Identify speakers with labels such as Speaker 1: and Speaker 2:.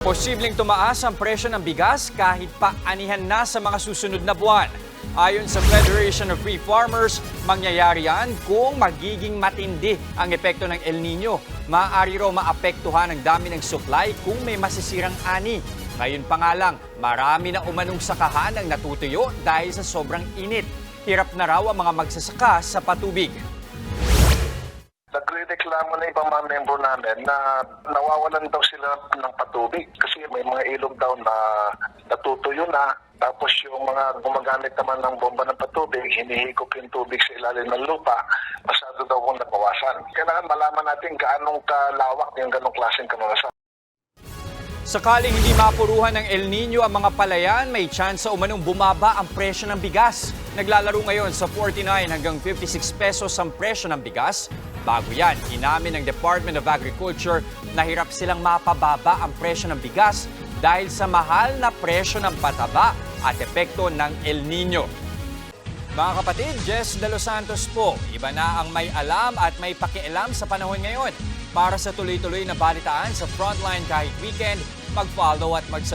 Speaker 1: Posibleng tumaas ang presyo ng bigas kahit pa anihan na sa mga susunod na buwan. Ayon sa Federation of Free Farmers, mangyayari yan kung magiging matindi ang epekto ng El Nino. Maaari raw maapektuhan ang dami ng supply kung may masisirang ani. Ngayon pa nga lang, marami na umanong sakahan ang natutuyo dahil sa sobrang init. Hirap na raw ang mga magsasaka sa patubig.
Speaker 2: Nagre-reklamo na ibang mga membro namin na nawawalan daw sila ng patubig kasi may mga ilog daw na natutuyo na. Tapos yung mga gumagamit naman ng bomba ng patubig, hinihigop yung tubig sa ilalim ng lupa, masyado daw kung nabawasan. Kailangan malaman natin gaanong kalawak yung ganong klaseng kamalasan.
Speaker 1: Sakaling hindi mapuruhan ng El Nino ang mga palayan, may tsansa umanong bumaba ang presyo ng bigas. Naglalaro ngayon sa 49 hanggang 56 pesos ang presyo ng bigas. Bago yan, inamin ng Department of Agriculture na hirap silang mapababa ang presyo ng bigas dahil sa mahal na presyo ng pataba at epekto ng El Nino. Mga kapatid, Jess De Los Santos po. Iba na ang may alam at may pakialam sa panahon ngayon. Para sa tuloy-tuloy na balitaan sa Frontline kahit weekend, mag-follow at mag-subscribe